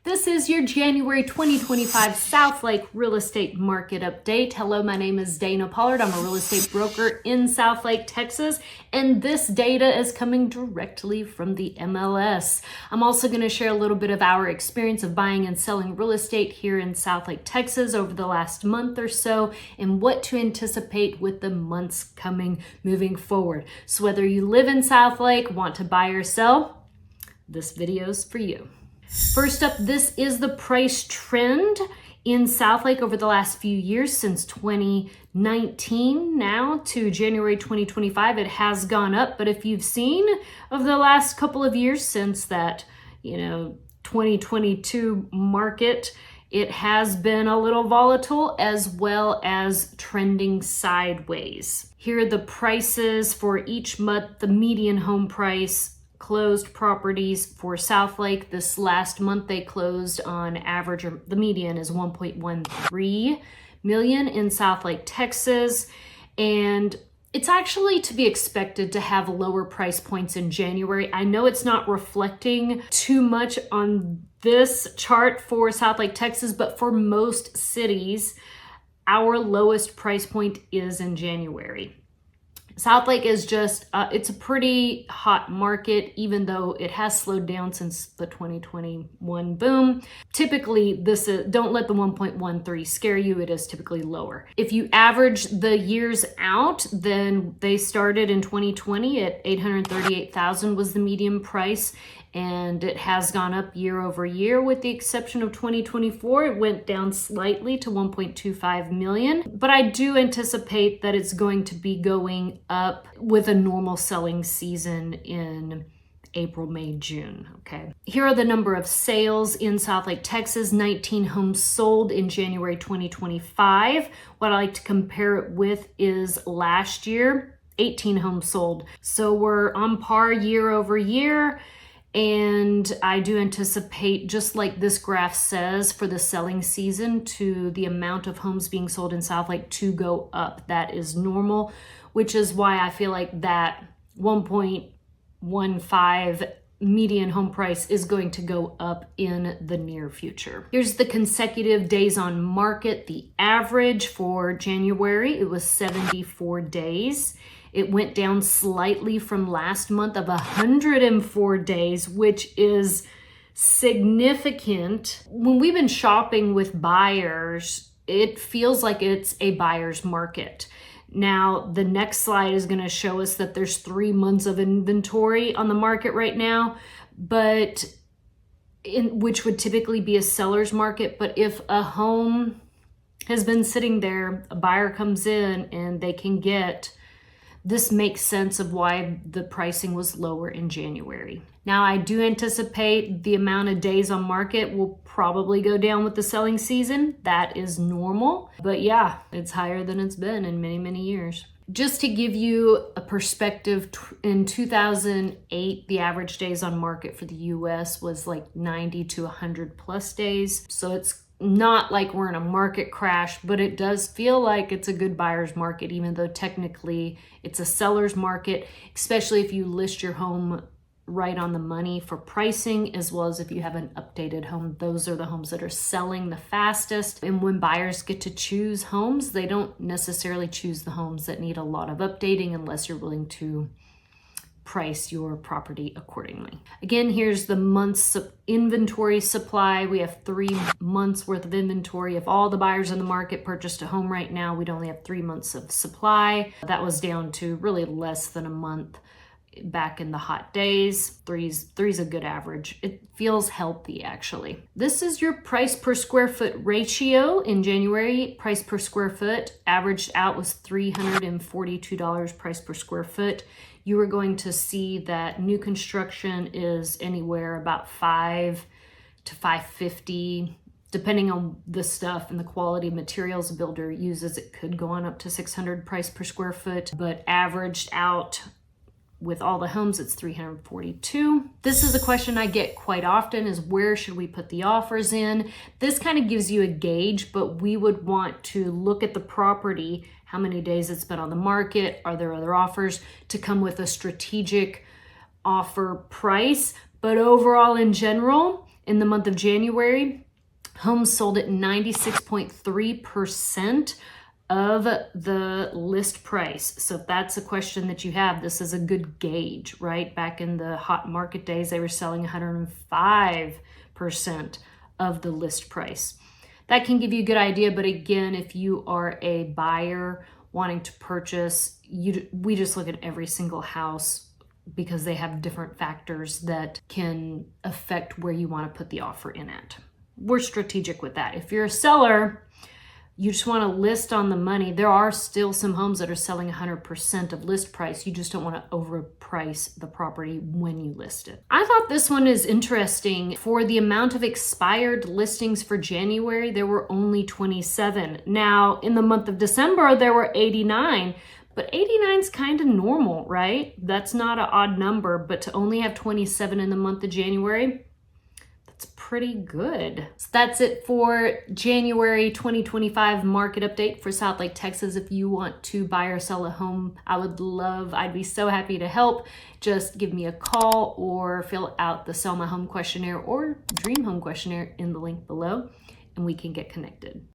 This is your January 2025 Southlake real estate market update. Hello, my name is Dana Pollard. I'm a real estate broker in Southlake, Texas, and this data is coming directly from the MLS. I'm also going to share a little bit of our experience of buying and selling real estate here in Southlake, Texas over the last month or so, and what to anticipate with the months coming moving forward. So whether you live in Southlake, want to buy or sell, this video is for you. First up, this is the price trend in Southlake over the last few years since 2019 now to January 2025. It has gone up, but if you've seen over the last couple of years since that, 2022 market, it has been a little volatile as well as trending sideways. Here are the prices for each month, the median home price, closed properties for Southlake. This last month they closed on average, or the median is 1.13 million in Southlake, Texas. And it's actually to be expected to have lower price points in January. I know it's not reflecting too much on this chart for Southlake, Texas, but for most cities, our lowest price point is in January. Southlake is just, it's a pretty hot market, even though it has slowed down since the 2021 boom. Typically, don't let the 1.13 scare you, it is typically lower. If you average the years out, then they started in 2020 at $838,000 was the median price, and it has gone up year over year with the exception of 2024. It went down slightly to 1.25 million, but I do anticipate that it's going to be going up with a normal selling season in April, May, June, okay? Here are the number of sales in Southlake, Texas. 19 homes sold in January 2025. What I like to compare it with is last year, 18 homes sold. So we're on par year over year. And I do anticipate, just like this graph says, for the selling season to the amount of homes being sold in Southlake to go up. That is normal, which is why I feel like that 1.15 median home price is going to go up in the near future. Here's the consecutive days on market. The average for January, it was 74 days. It went down slightly from last month of 104 days, which is significant. When we've been shopping with buyers, it feels like it's a buyer's market. Now, the next slide is going to show us that there's 3 months of inventory on the market right now, but which would typically be a seller's market. But if a home has been sitting there, a buyer comes in and they can get, this makes sense of why the pricing was lower in January. Now, I do anticipate the amount of days on market will probably go down with the selling season. That is normal. But yeah, it's higher than it's been in many, many years. Just to give you a perspective, in 2008, the average days on market for the US was like 90 to 100 plus days. So it's not like we're in a market crash, but it does feel like it's a good buyer's market, even though technically it's a seller's market, especially if you list your home right on the money for pricing, as well as if you have an updated home. Those are the homes that are selling the fastest. And when buyers get to choose homes, they don't necessarily choose the homes that need a lot of updating unless you're willing to price your property accordingly. Again, here's the months of inventory supply. We have 3 months worth of inventory. If all the buyers in the market purchased a home right now, we'd only have 3 months of supply. That was down to really less than a month back in the hot days. Three's a good average. It feels healthy, actually. This is your price per square foot ratio. In January, price per square foot averaged out was $342 price per square foot. You are going to see that new construction is anywhere about $5 to $550, depending on the stuff and the quality of materials a builder uses. It could go on up to $600 price per square foot, but averaged out with all the homes, it's $342. This is a question I get quite often, is where should we put the offers in? This kind of gives you a gauge, but we would want to look at the property, how many days it's been on the market, are there other offers, to come with a strategic offer price. But overall, in general, In the month of January, homes sold at 96.3% of the list price. So if that's a question that you have, this is a good gauge, right? Back in the hot market days, they were selling 105% of the list price. That can give you a good idea, but again, if you are a buyer wanting to purchase, we just look at every single house because they have different factors that can affect where you want to put the offer in at. We're strategic with that. If you're a seller, you just want to list on the money. There are still some homes that are selling 100% of list price. You just don't want to overprice the property when you list it. I thought this one is interesting. For the amount of expired listings for January, there were only 27. Now, in the month of December, there were 89. But 89 is kind of normal, right? That's not an odd number, but to only have 27 in the month of January, that's pretty good. So that's it for January 2025 market update for Southlake, Texas. If you want to buy or sell a home, I'd be so happy to help. Just give me a call or fill out the Sell My Home questionnaire or Dream Home questionnaire in the link below, and we can get connected.